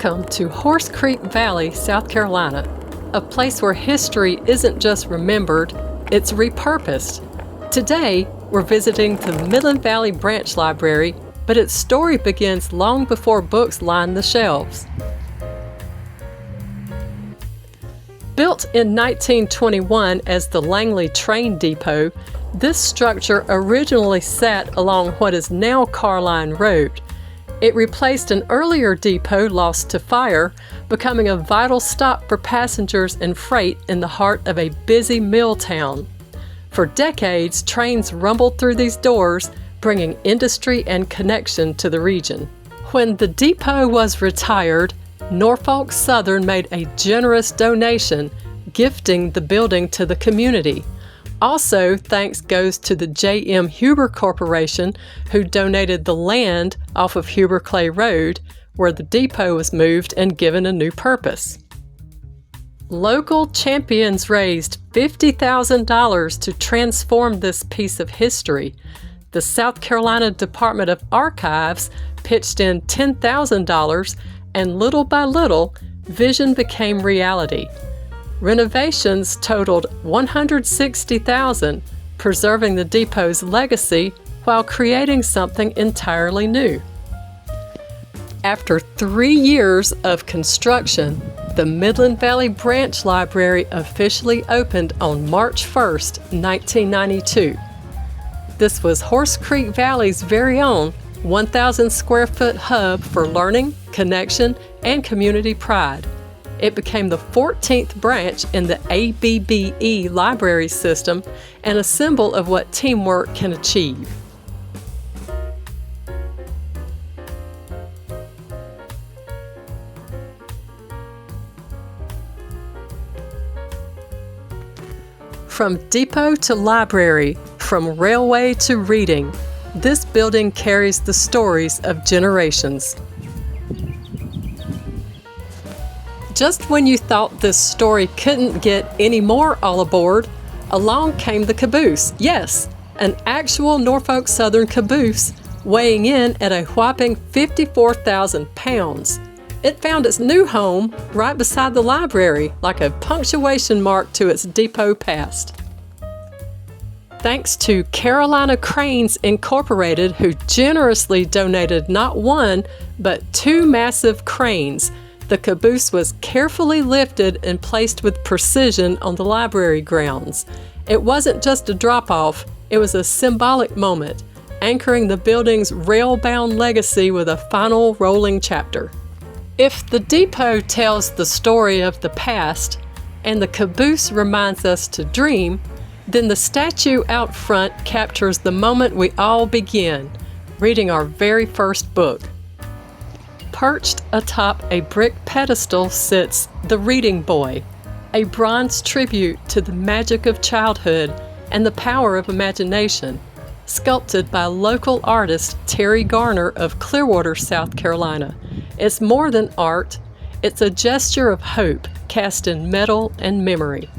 Welcome to Horse Creek Valley, South Carolina, a place where history isn't just remembered, it's repurposed. Today, we're visiting the Midland Valley Branch Library, but its story begins long before books lined the shelves. Built in 1921 as the Langley Train Depot, this structure originally sat along what is now Carline Road. It replaced an earlier depot lost to fire, becoming a vital stop for passengers and freight in the heart of a busy mill town. For decades, trains rumbled through these doors, bringing industry and connection to the region. When the depot was retired, Norfolk Southern made a generous donation, gifting the building to the community. Also, thanks goes to the J.M. Huber Corporation, who donated the land off of Huber Clay Road, where the depot was moved and given a new purpose. Local champions raised $50,000 to transform this piece of history. The South Carolina Department of Archives pitched in $10,000, and little by little, vision became reality. Renovations totaled $160,000, preserving the depot's legacy while creating something entirely new. After 3 years of construction, the Midland Valley Branch Library officially opened on March 1, 1992. This was Horse Creek Valley's very own 1,000 square foot hub for learning, connection, and community pride. It became the 14th branch in the ABBE Library system and a symbol of what teamwork can achieve. From depot to library, from railway to reading, this building carries the stories of generations. Just when you thought this story couldn't get any more all aboard, along came the caboose. Yes, an actual Norfolk Southern caboose, weighing in at a whopping 54,000 pounds. It found its new home right beside the library, like a punctuation mark to its depot past. Thanks to Carolina Cranes Incorporated, who generously donated not one, but 2 massive cranes, the caboose was carefully lifted and placed with precision on the library grounds. It wasn't just a drop-off, it was a symbolic moment, anchoring the building's rail-bound legacy with a final rolling chapter. If the depot tells the story of the past, and the caboose reminds us to dream, then the statue out front captures the moment we all begin, reading our very first book. Perched atop a brick pedestal sits the Reading Boy, a bronze tribute to the magic of childhood and the power of imagination, sculpted by local artist Terry Garner of Clearwater, South Carolina. It's more than art, it's a gesture of hope cast in metal and memory.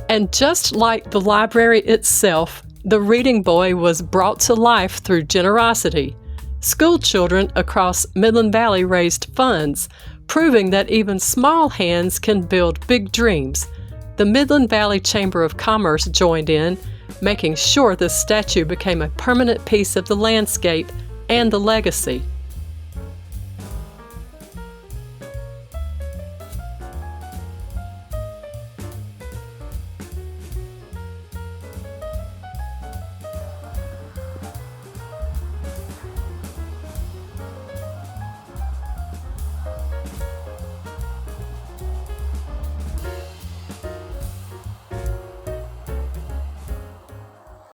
And just like the library itself, the Reading Boy was brought to life through generosity. School children across Midland Valley raised funds, proving that even small hands can build big dreams. The Midland Valley Chamber of Commerce joined in, making sure the statue became a permanent piece of the landscape and the legacy.